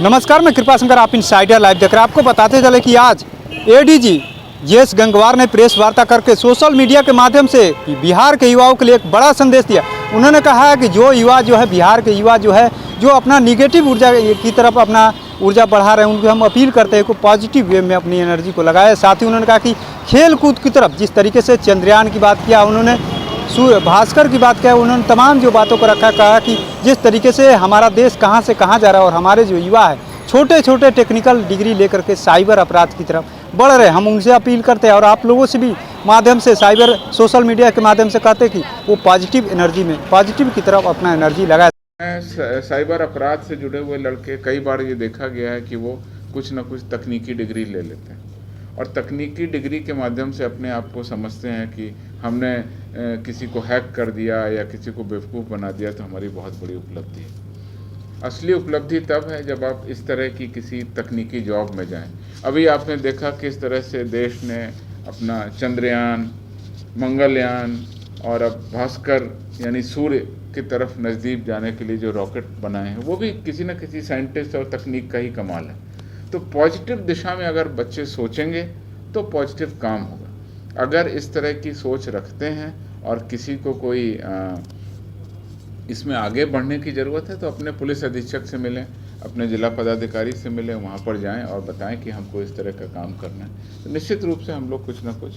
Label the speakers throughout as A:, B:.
A: नमस्कार, मैं कृपा शंकर, आप इनसाइडर लाइव देख रहे हैं। आपको बताते चले कि आज एडीजी जेएस गंगवार ने प्रेस वार्ता करके सोशल मीडिया के माध्यम से बिहार के युवाओं के लिए एक बड़ा संदेश दिया। उन्होंने कहा है कि जो युवा जो है, बिहार के युवा जो है, जो अपना निगेटिव ऊर्जा की तरफ अपना ऊर्जा बढ़ा रहे हैं, उनको हम अपील करते हैं कि पॉजिटिव वे में अपनी एनर्जी को लगाए। साथ ही उन्होंने कहा कि खेल कूद की तरफ जिस तरीके से चंद्रयान की बात किया, उन्होंने भास्कर की बात किया, उन्होंने तमाम जो बातों को रखा, कहा कि जिस तरीके से हमारा देश कहाँ से कहाँ जा रहा है और हमारे जो युवा है छोटे छोटे टेक्निकल डिग्री लेकर के साइबर अपराध की तरफ बढ़ रहे हैं। हम उनसे अपील करते हैं और आप लोगों से भी माध्यम से साइबर सोशल मीडिया के माध्यम से कहते हैं कि वो पॉजिटिव एनर्जी में पॉजिटिव की तरफ अपना एनर्जी लगाए।
B: साइबर अपराध से जुड़े हुए लड़के कई बार ये देखा गया है कि वो कुछ न कुछ तकनीकी डिग्री ले लेते हैं और तकनीकी डिग्री के माध्यम से अपने आप को समझते हैं कि हमने किसी को हैक कर दिया या किसी को बेवकूफ़ बना दिया तो हमारी बहुत बड़ी उपलब्धि है। असली उपलब्धि तब है जब आप इस तरह की किसी तकनीकी जॉब में जाएं। अभी आपने देखा किस तरह से देश ने अपना चंद्रयान, मंगलयान और अब भास्कर यानी सूर्य की तरफ नज़दीक जाने के लिए जो रॉकेट बनाए हैं, वो भी किसी न किसी साइंटिस्ट और तकनीक का ही कमाल है। तो पॉजिटिव दिशा में अगर बच्चे सोचेंगे तो पॉजिटिव काम होगा। अगर इस तरह की सोच रखते हैं और किसी को कोई इसमें आगे बढ़ने की ज़रूरत है तो अपने पुलिस अधीक्षक से मिलें, अपने जिला पदाधिकारी से मिलें, वहाँ पर जाएं और बताएं कि हमको इस तरह का काम करना है। तो निश्चित रूप से हम लोग कुछ ना कुछ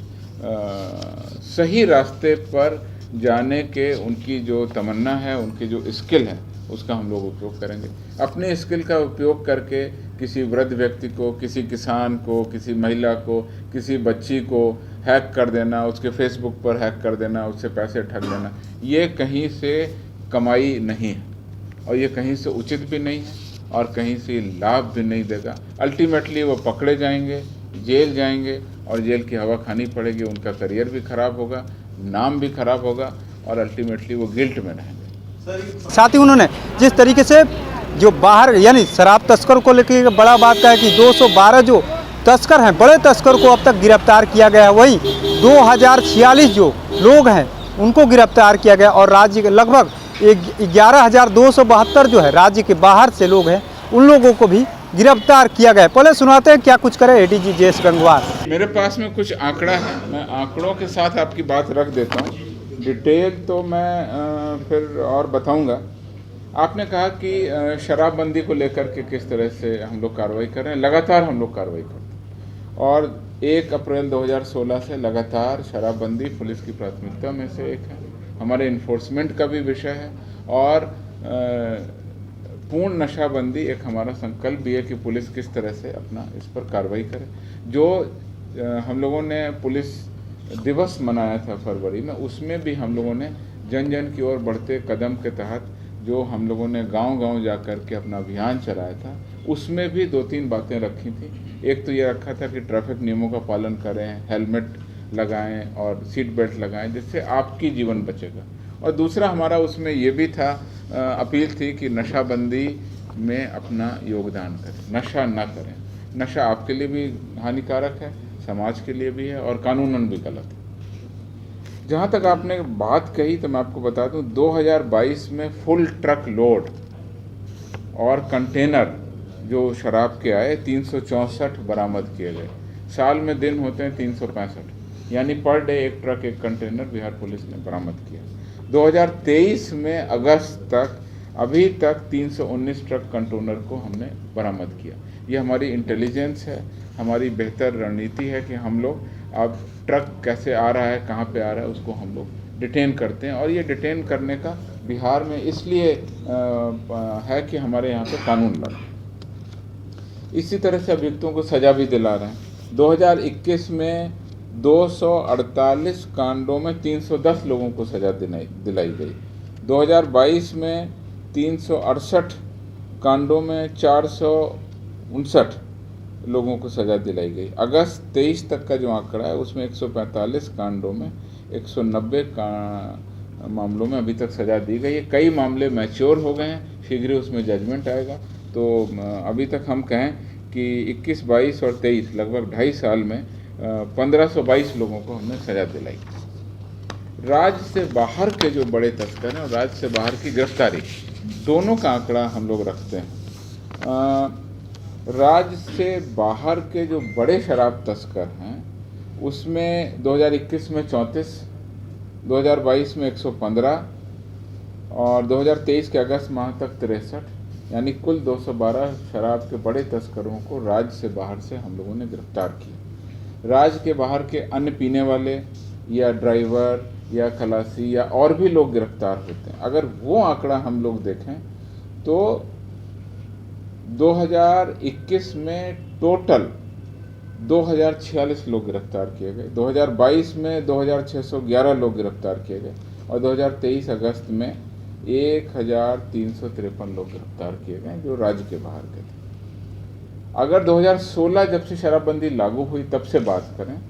B: सही रास्ते पर जाने के उनकी जो तमन्ना है, उनकी जो स्किल है, उसका हम लोग उपयोग करेंगे। अपने स्किल का उपयोग करके किसी वृद्ध व्यक्ति को, किसी किसान को, किसी महिला को, किसी बच्ची को हैक कर देना, उसके फेसबुक पर हैक कर देना, उससे पैसे ठग लेना, ये कहीं से कमाई नहीं है और ये कहीं से उचित भी नहीं है और कहीं से लाभ भी नहीं देगा। अल्टीमेटली वो पकड़े जाएंगे, जेल जाएंगे और जेल की हवा खानी पड़ेगी, उनका करियर भी खराब होगा, नाम भी खराब होगा और अल्टीमेटली वो गिल्ट में रहेंगे।
A: साथ ही उन्होंने जिस तरीके से जो बाहर यानी शराब तस्कर को लेकर बड़ा बात कहा कि 212 जो तस्कर हैं, बड़े तस्कर को अब तक गिरफ्तार किया गया है। वहीं 2046 जो लोग हैं उनको गिरफ्तार किया गया और राज्य के लगभग 11,272 जो है राज्य के बाहर से लोग हैं, उन लोगों को भी गिरफ्तार किया गया। पहले सुनाते हैं क्या कुछ करे एडीजी जेएस गंगवार।
B: मेरे पास में कुछ आंकड़ा है, मैं आंकड़ों के साथ आपकी बात रख देता हूँ। डिटेल तो मैं फिर और बताऊंगा। आपने कहा कि शराबबंदी को लेकर के किस तरह से हम लोग कार्रवाई कर रहे हैं। लगातार हम लोग कार्रवाई करते हैं और 1 अप्रैल 2016 से लगातार शराबबंदी पुलिस की प्राथमिकता में से एक है, हमारे इन्फोर्समेंट का भी विषय है और पूर्ण नशाबंदी एक हमारा संकल्प भी है कि पुलिस किस तरह से अपना इस पर कार्रवाई करे। जो हम लोगों ने पुलिस दिवस मनाया था फरवरी में, उसमें भी हम लोगों ने जन जन की ओर बढ़ते कदम के तहत जो हम लोगों ने गांव-गांव जा कर के अपना अभियान चलाया था, उसमें भी 2-3 बातें रखी थी। एक तो ये रखा था कि ट्रैफिक नियमों का पालन करें, हेलमेट लगाएं और सीट बेल्ट लगाएं, जिससे आपकी जीवन बचेगा। और दूसरा हमारा उसमें ये भी था, अपील थी कि नशाबंदी में अपना योगदान करें, नशा ना करें। नशा आपके लिए भी हानिकारक है, समाज के लिए भी है और कानूनन भी गलत है। जहाँ तक आपने बात कही तो मैं आपको बता दूं, 2022 में फुल ट्रक लोड और कंटेनर जो शराब के आए 364 बरामद किए गए। साल में दिन होते हैं 365, यानी पर डे एक ट्रक एक कंटेनर बिहार पुलिस ने बरामद किया। 2023 में अगस्त तक अभी तक 319 ट्रक कंटेनर को हमने बरामद किया। ये हमारी इंटेलिजेंस है, हमारी बेहतर रणनीति है कि हम लोग अब ट्रक कैसे आ रहा है, कहाँ पे आ रहा है, उसको हम लोग डिटेन करते हैं। और ये डिटेन करने का बिहार में इसलिए है कि हमारे यहाँ पे कानून लगा। इसी तरह से अभियुक्तों को सज़ा भी दिला रहे हैं। 2021 में 248 कांडों में 310 लोगों को सज़ा दिलाई गई। 2022 में 368 कांडों में 459 लोगों को सज़ा दिलाई गई। अगस्त 23 तक का जो आंकड़ा है उसमें 145 कांडों में 190 मामलों में अभी तक सज़ा दी गई है। कई मामले मैच्योर हो गए हैं, शीघ्र ही उसमें जजमेंट आएगा। तो अभी तक हम कहें कि 21, 22 और 23 लगभग 2.5 साल में 1522 लोगों को हमने सज़ा दिलाई। राज्य से बाहर के जो बड़े तस्कर हैं और राज्य से बाहर की गिरफ्तारी, दोनों का आंकड़ा हम लोग रखते हैं। राज्य से बाहर के जो बड़े शराब तस्कर हैं उसमें 2021 में 34, 2022 में 115 और 2023 के अगस्त माह तक 63, यानी कुल 212 शराब के बड़े तस्करों को राज्य से बाहर से हम लोगों ने गिरफ्तार किया। राज्य के बाहर के अन्य पीने वाले या ड्राइवर या खलासी या और भी लोग गिरफ्तार होते हैं। अगर वो आंकड़ा हम लोग देखें तो 2021 में टोटल 2046 लोग गिरफ्तार किए गए, 2022 में 2611 लोग गिरफ्तार किए गए और 2023 अगस्त में 1353 लोग गिरफ्तार किए गए जो राज्य के बाहर के थे। अगर 2016 जब से शराबबंदी लागू हुई तब से बात करें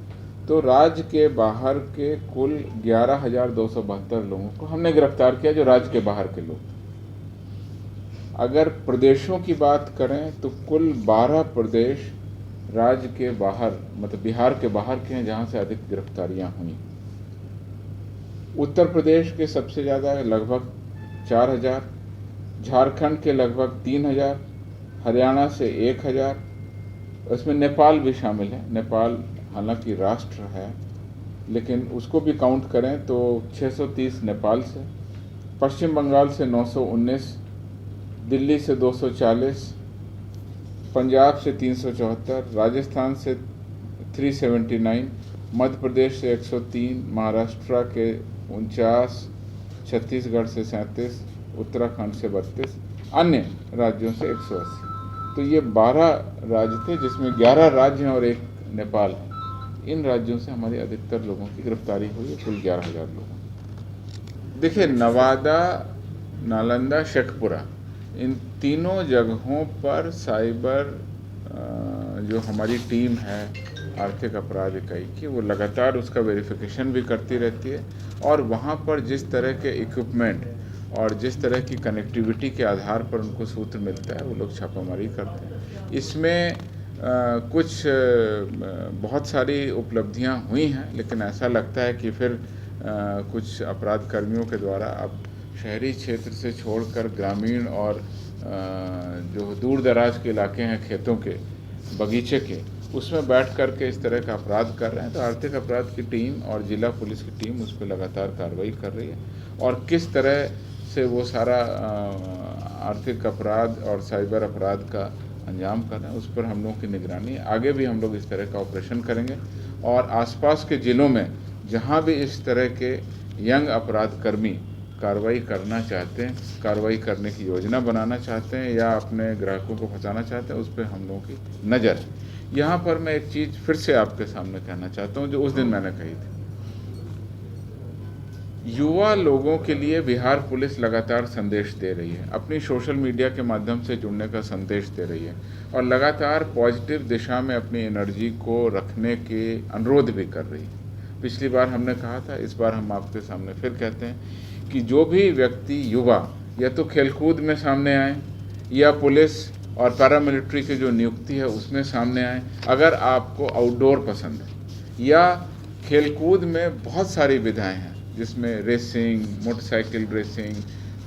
B: तो राज्य के बाहर के कुल 11,272 लोगों को हमने गिरफ्तार किया जो राज्य के बाहर के लोग थे। अगर प्रदेशों की बात करें तो कुल 12 प्रदेश राज्य के बाहर मतलब बिहार के बाहर के हैं जहां से अधिक गिरफ्तारियां हुई। उत्तर प्रदेश के सबसे ज़्यादा लगभग 4,000, झारखंड के लगभग 3,000, हरियाणा से 1,000, उसमें नेपाल भी शामिल है। नेपाल हालांकि राष्ट्र है लेकिन उसको भी काउंट करें तो 630 नेपाल से, पश्चिम बंगाल से 919, दिल्ली से 240, पंजाब से 374, राजस्थान से 379, मध्य प्रदेश से 103, महाराष्ट्र के 49, छत्तीसगढ़ से 37, उत्तराखंड से 32, अन्य राज्यों से 180। तो ये 12 राज्य थे जिसमें 11 राज्य हैं और एक नेपाल है। इन राज्यों से हमारे अधिकतर लोगों की गिरफ्तारी हुई है, कुल 11,000 लोगों। देखिए, नवादा, नालंदा, शेखपुरा, इन तीनों जगहों पर साइबर जो हमारी टीम है आर्थिक अपराध इकाई की, वो लगातार उसका वेरिफिकेशन भी करती रहती है और वहाँ पर जिस तरह के इक्विपमेंट और जिस तरह की कनेक्टिविटी के आधार पर उनको सूत्र मिलता है वो लोग छापामारी करते हैं। इसमें कुछ बहुत सारी उपलब्धियां हुई हैं, लेकिन ऐसा लगता है कि फिर कुछ अपराध कर्मियों के द्वारा अब शहरी क्षेत्र से छोड़कर ग्रामीण और जो दूर दराज के इलाके हैं खेतों के, बगीचे के, उसमें बैठ कर के इस तरह का अपराध कर रहे हैं। तो आर्थिक अपराध की टीम और जिला पुलिस की टीम उस पर लगातार कार्रवाई कर रही है और किस तरह से वो सारा आर्थिक अपराध और साइबर अपराध का अंजाम कर रहे हैं उस पर हम लोगों की निगरानी है। आगे भी हम लोग इस तरह का ऑपरेशन करेंगे और आसपास के ज़िलों में जहां भी इस तरह के यंग अपराध कर्मी कार्रवाई करना चाहते हैं, कार्रवाई करने की योजना बनाना चाहते हैं या अपने ग्राहकों को फंसाना चाहते हैं, उस पर हम लोगों की नज़र है। यहाँ पर मैं एक चीज़ फिर से आपके सामने कहना चाहता हूँ जो उस दिन मैंने कही थी। युवा लोगों के लिए बिहार पुलिस लगातार संदेश दे रही है, अपनी सोशल मीडिया के माध्यम से जुड़ने का संदेश दे रही है और लगातार पॉजिटिव दिशा में अपनी एनर्जी को रखने के अनुरोध भी कर रही है। पिछली बार हमने कहा था, इस बार हम आपके सामने फिर कहते हैं कि जो भी व्यक्ति युवा या तो खेलकूद में सामने आए या पुलिस और पैरामिलिट्री की जो नियुक्ति है उसमें सामने आए। अगर आपको आउटडोर पसंद है या खेलकूद में बहुत सारी विधाएं हैं जिसमें रेसिंग, मोटरसाइकिल रेसिंग,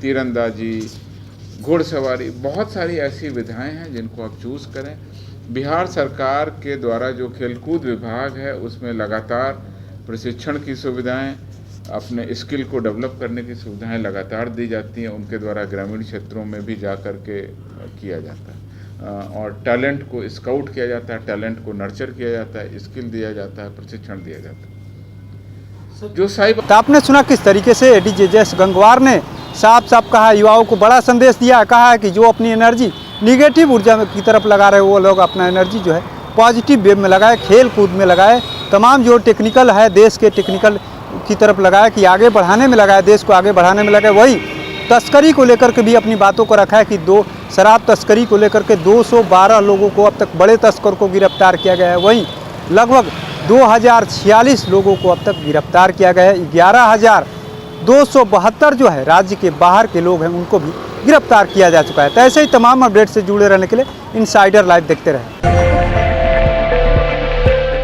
B: तीरंदाजी, घुड़सवारी, बहुत सारी ऐसी विधाएं हैं जिनको आप चूज़ करें। बिहार सरकार के द्वारा जो खेलकूद विभाग है उसमें लगातार प्रशिक्षण की सुविधाएं, अपने स्किल को डेवलप करने की सुविधाएं लगातार दी जाती हैं। उनके द्वारा ग्रामीण क्षेत्रों में भी जा कर के किया जाता है और टैलेंट को स्काउट किया जाता है, टैलेंट को नर्चर किया जाता है, स्किल दिया जाता है, प्रशिक्षण दिया जाता है। जो साइबर,
A: तो आपने सुना किस तरीके से एडीजी जयेश गंगवार ने साफ साफ कहा, युवाओं को बड़ा संदेश दिया है। कहा है कि जो अपनी एनर्जी निगेटिव ऊर्जा की तरफ लगा रहे वो लोग अपना एनर्जी जो है पॉजिटिव वेव में लगाए, खेल कूद में लगाए, तमाम जो टेक्निकल है देश के टेक्निकल की तरफ लगाए कि आगे बढ़ाने में लगाए, देश को आगे बढ़ाने में लगाए। वही तस्करी को लेकर के भी अपनी बातों को रखा है कि शराब तस्करी को लेकर के 212 लोगों को अब तक बड़े तस्कर को गिरफ्तार किया गया है। वहीं लगभग 2046 लोगों को अब तक गिरफ्तार किया गया है। 11,272 जो है राज्य के बाहर के लोग हैं उनको भी गिरफ्तार किया जा चुका है। तो ऐसे ही तमाम अपडेट से जुड़े रहने के लिए इनसाइडर लाइव देखते रहें।